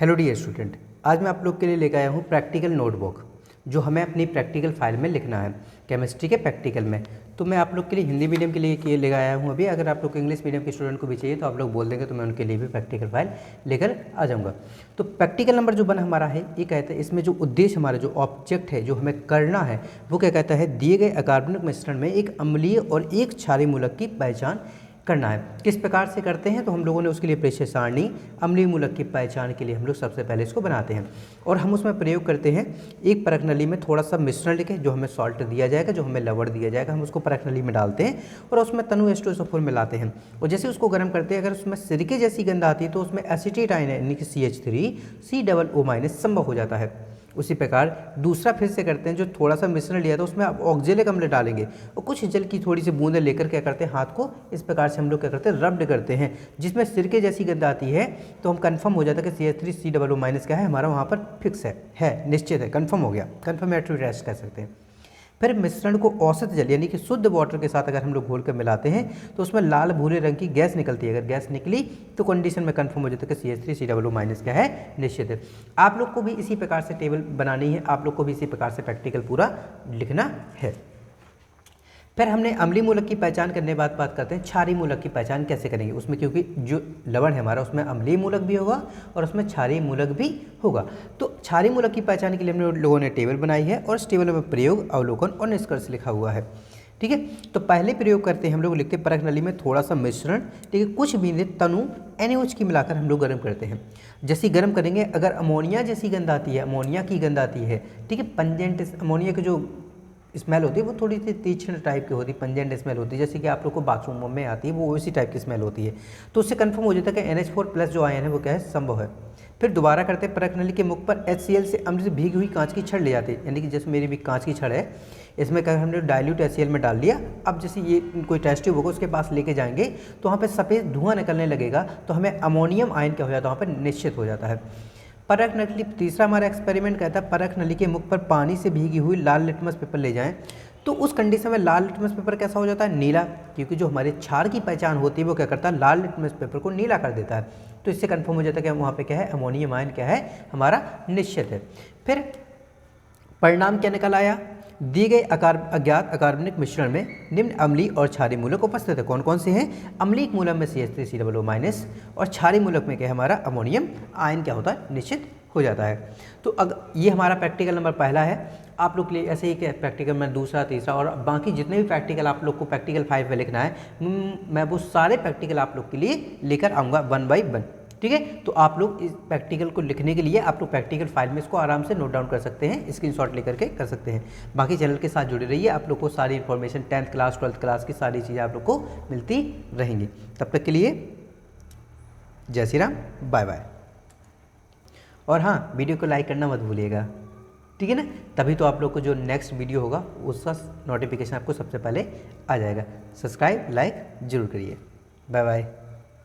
Hello dear student, आज मैं आप लोग के लिए लेकर आया हूँ प्रैक्टिकल नोटबुक जो हमें अपनी प्रैक्टिकल फाइल में लिखना है केमिस्ट्री के प्रैक्टिकल में। तो मैं आप लोग के लिए हिंदी मीडियम के लिए लेकर आया हूँ अभी। अगर आप लोग इंग्लिश मीडियम के स्टूडेंट को भी चाहिए तो आप लोग बोल देंगे तो मैं उनके लिए भी प्रैक्टिकल फाइल लेकर आ जाऊँगा। तो प्रैक्टिकल नंबर जो बना हमारा है ये कहता है, इसमें जो उद्देश्य हमारा जो ऑब्जेक्ट है जो हमें करना है वो क्या कहता है, दिए गए अकार्बनिक मिश्रण में एक अम्लीय और एक क्षारीय मूलक की पहचान करना है। किस प्रकार से करते हैं तो हम लोगों ने उसके लिए परिचय सारणी अम्लीय मूलक की पहचान के लिए हम लोग सबसे पहले इसको बनाते हैं और हम उसमें प्रयोग करते हैं एक परख नली में थोड़ा सा मिश्रण लेके, जो हमें सॉल्ट दिया जाएगा, जो हमें लवण दिया जाएगा, हम उसको परख नली में डालते हैं और उसमें तनु H2SO4 मिलाते हैं और जैसे उसको गर्म करते हैं अगर उसमें सिरके जैसी गंध आती है तो उसमें एसीटेट आयन यानी कि CH3COO- संभव हो जाता है। उसी प्रकार दूसरा फिर से करते हैं, जो थोड़ा सा मिश्रण लिया था उसमें आप ऑक्जेलिक अम्ल डालेंगे और कुछ जल की थोड़ी सी बूंदें लेकर क्या करते हैं, हाथ को इस प्रकार से हम लोग क्या करते हैं, रब्ड करते हैं, जिसमें सिरके जैसी गंध आती है तो हम कंफर्म हो जाता है कि CH3COO- क्या है हमारा वहाँ पर फिक्स है निश्चित है, कंफर्म हो गया, कंफर्मेटरी टेस्ट कह सकते हैं। फिर मिश्रण को औसत जल यानी कि शुद्ध वाटर के साथ अगर हम लोग घोल कर मिलाते हैं तो उसमें लाल भूरे रंग की गैस निकलती है। अगर गैस निकली तो कंडीशन में कंफर्म हो जाता है कि CH3COO- क्या है निश्चित है। आप लोग को भी इसी प्रकार से टेबल बनानी है, आप लोग को भी इसी प्रकार से प्रैक्टिकल पूरा लिखना है। फिर हमने अम्लीय मूलक की पहचान करने के बाद बात करते हैं क्षारीय मूलक की पहचान कैसे करेंगे। उसमें क्योंकि जो लवण है हमारा उसमें अम्लीय मूलक भी होगा और उसमें क्षारीय मूलक भी होगा। तो क्षारीय मूलक की पहचान के लिए हम लोगों ने टेबल बनाई है और इस टेबल में प्रयोग, अवलोकन और निष्कर्ष लिखा हुआ है। ठीक है, तो पहले प्रयोग करते हैं हम लोग, लिखते हैं परख नली में थोड़ा सा मिश्रण, ठीक है, कुछ बूंदें तनु NaOH की मिलाकर हम लोग गर्म करते हैं। जैसे गर्म करेंगे अगर अमोनिया जैसी गंध आती है, अमोनिया की गंध आती है, ठीक है, पंजेंट अमोनिया की जो स्मेल होती है वो थोड़ी सी तीक्ष्ण टाइप की होती है, पंजेंट स्मेल होती है, जैसे कि आप लोग को बाथरूम में आती है वो उसी टाइप की स्मेल होती है। तो उससे कंफर्म हो जाता है कि NH4+ जो आयन है वो क्या है, संभव है। फिर दोबारा करते हैं, परख नली के मुख पर HCl से अम्ल से भीगी हुई कांच की छड़ ले जाते हैं, यानी कि जैसे मेरी भी कांच की छड़ है, इसमें क्या हमने डाइल्यूट HCl में डाल लिया। अब जैसे ये कोई टेस्ट ट्यूब होगा उसके पास लेके जाएंगे तो वहाँ पर सफ़ेद धुआं निकलने लगेगा तो हमें अमोनियम आयन क्या हो जाता है वहाँ पर निश्चित हो जाता है। परख नली, तीसरा हमारा एक्सपेरिमेंट कहता है परख नली के मुख पर पानी से भीगी हुई लाल लिटमस पेपर ले जाएं तो उस कंडीशन में लाल लिटमस पेपर कैसा हो जाता है, नीला, क्योंकि जो हमारे क्षार की पहचान होती है वो क्या करता है, लाल लिटमस पेपर को नीला कर देता है। तो इससे कंफर्म हो जाता है कि वहाँ पे क्या है, अमोनियम आयन क्या है हमारा निश्चित है। फिर परिणाम क्या निकल आया, दिए गए अज्ञात अकार्बनिक मिश्रण में निम्न अम्लीय और क्षारीय मूलक उपस्थित है। कौन कौन से हैं, अम्लीय मूलक में CH3COO- और क्षारीय मूलक में क्या है हमारा अमोनियम आयन क्या होता है निश्चित हो जाता है। तो अगर ये हमारा प्रैक्टिकल नंबर पहला है। आप लोग के लिए ऐसे ही क्या प्रैक्टिकल में दूसरा, तीसरा और बाकी जितने भी प्रैक्टिकल आप लोग को प्रैक्टिकल 5 में लिखना है, मैं वो सारे प्रैक्टिकल आप लोग के लिए लेकर आऊँगा 1 by 1। ठीक है, तो आप लोग इस प्रैक्टिकल को लिखने के लिए आप लोग प्रैक्टिकल फाइल में इसको आराम से नोट डाउन कर सकते हैं, स्क्रीनशॉट लेकर के कर सकते हैं। बाकी चैनल के साथ जुड़े रहिए, आप लोग को सारी information 10th class 12th class की सारी चीज़ें आप लोग को मिलती रहेंगी। तब तक के लिए जय श्री राम, बाय बाय। और हाँ, वीडियो को लाइक करना मत भूलिएगा, ठीक है ना, तभी तो आप लोग को जो नेक्स्ट वीडियो होगा उसका नोटिफिकेशन आपको सबसे पहले आ जाएगा। सब्सक्राइब लाइक जरूर करिए। Bye bye.